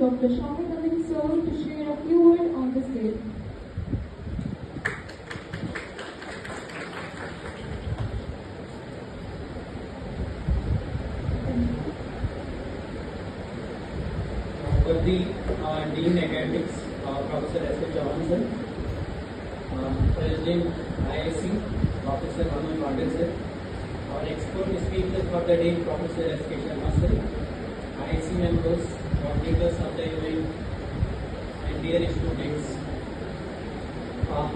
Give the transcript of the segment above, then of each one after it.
Dr. Shami Navin Sir to share a few words on the stage. For the Dean Academics, Professor S. Chavan sir, President IIC, Professor Manoj Pandey sir, our expert speakers for the day, Professor S. K. Sharma sir, IIC members, coordinators of the event, and dear students. Well,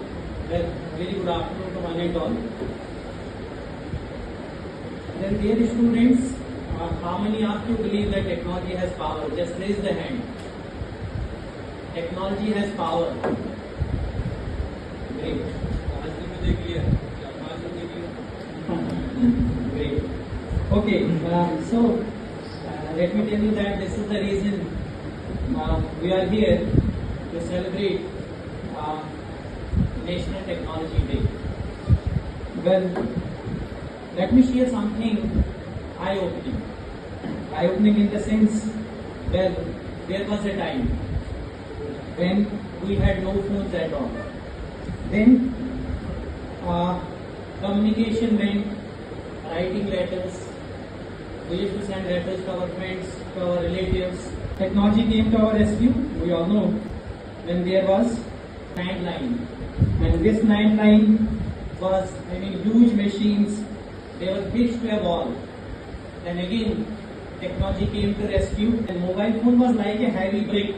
very good afternoon to one and all. Then, dear students, how many of you believe that technology has power? Just raise the hand. Technology has power. Great. Great. Okay, so let me tell you that this is the reason we are here to celebrate National Technology Day. Well, let me share something eye-opening. Eye-opening in the sense, well, there was a time when we had no phones at all. Then communication meant writing letters. We used to send letters to our friends, to our relatives. Technology came to our rescue, we all know, when there was landline. And this landline was, huge machines. They were fixed to a wall. Then again, technology came to rescue, and mobile phone was like a heavy brick.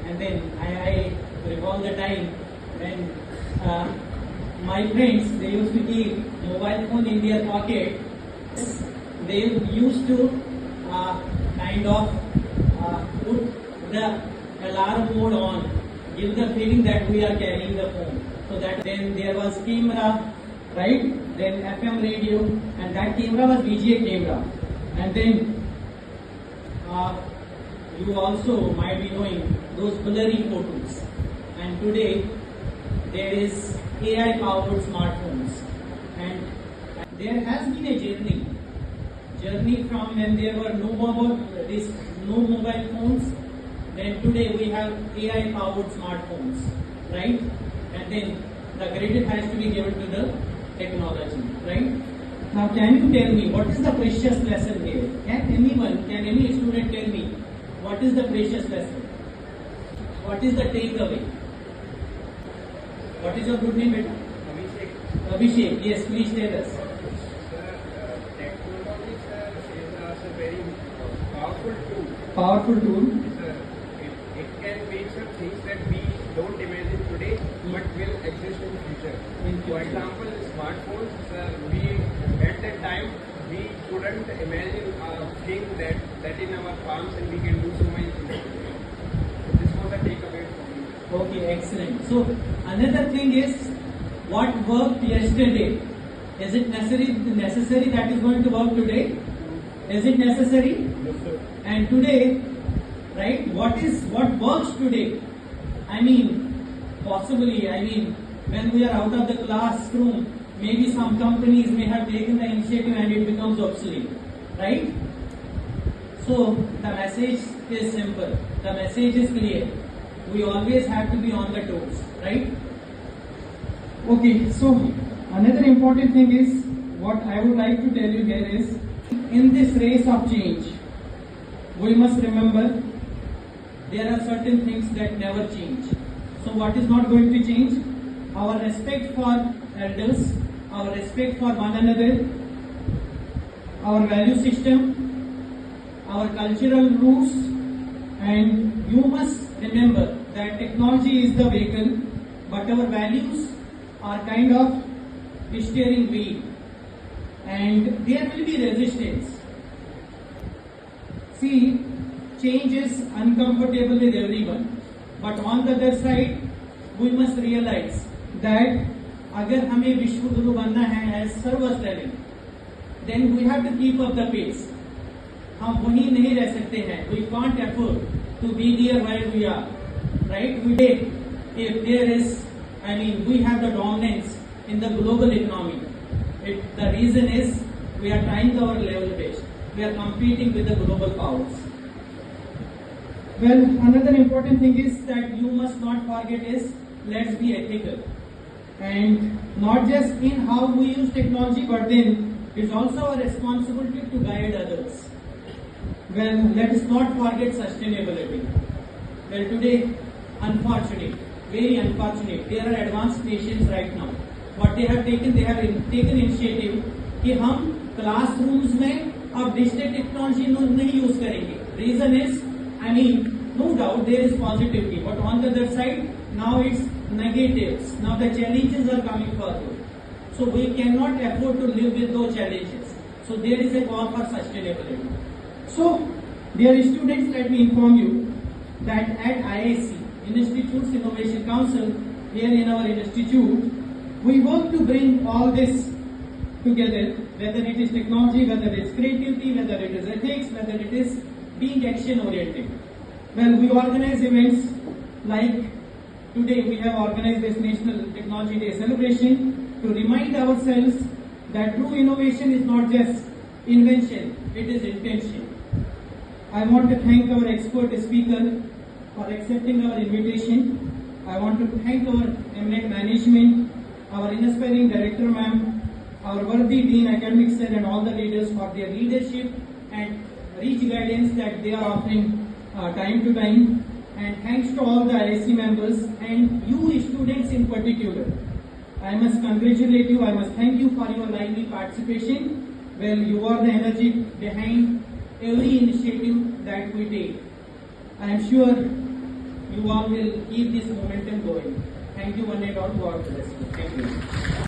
And then I recall the time when my friends, they used to keep mobile phone in their pocket. They used to kind of put the alarm mode on, give the feeling that we are carrying the phone. So that then there was camera, right? Then FM radio, and that camera was VGA camera. And then you also might be knowing those blurry photos. And today there is AI powered smartphones, and there has been a journey from when there were no mobile phones. Then today we have AI powered smartphones, right? And then the credit has to be given to the technology, right? Now, can you tell me what is the precious lesson here? Can any student tell me what is the precious lesson? What is the takeaway? What is your good name, beta? Abhishek. Abhishek, yes, please tell us. Technology, sir, is a very powerful tool. Powerful tool. Sir, it can make some things that we don't imagine today, but will exist in future. For example, smartphones, at that time, we couldn't imagine a thing that in our palms and we can do so many things. So this was the takeaway for me. Okay, excellent. So another thing is, what worked yesterday, is it necessary that is going to work today? Is it necessary? Yes, sir. And today, right, what works today? Possibly, when we are out of the classroom, maybe some companies may have taken the initiative and it becomes obsolete, right? So the message is simple, the message is clear. We always have to be on the toes, right? Okay, so another important thing is, what I would like to tell you here is, in this race of change, we must remember there are certain things that never change. So what is not going to change? Our respect for elders, our respect for one another, our value system, our cultural roots, and you must remember that technology is the vehicle, but our values are kind of steering wheel, and there will be resistance. See, change is uncomfortable with everyone, but on the other side, we must realize that अगर हमें विश्व गुरु बनना है as sir was telling, then we have to keep up the pace. हम वहीं नहीं रह सकते हैं. We can't afford to be there where we are, right? If there is, we have the dominance in the global economy. The reason is we are trying our level best. We are competing with the global powers. Well, another important thing is that you must not forget is let's be ethical. And not just in how we use technology, but then it's also our responsibility to guide others. Well, let us not forget sustainability. Well, today, unfortunate, very unfortunate, there are advanced nations right now. What they have taken initiative कि हम classrooms में अब digital technology नहीं use करेंगे. Reason is, I mean, no doubt there is positivity, but on the other side, now it's negatives. Now the challenges are coming further. So we cannot afford to live with those challenges. So there is a call for sustainability. So, dear students, let me inform you that at IIC, Institute's Innovation Council, here in our institute, we work to bring all this together, whether it is technology, whether it is creativity, whether it is ethics, whether it is being action-oriented. Well, we organize events like today we have organized this National Technology Day celebration to remind ourselves that true innovation is not just invention, it is intention. I want to thank our expert speaker for accepting our invitation. I want to thank our eminent management, our inspiring director ma'am, our worthy dean, academic cell and all the leaders for their leadership and rich guidance that they are offering time to time. And thanks to all the IIC members and you students in particular. I must congratulate you, I must thank you for your lively participation. Well, you are the energy behind every initiative that we take. I am sure you all will keep this momentum going. Thank you one and all. God bless you. Thank you.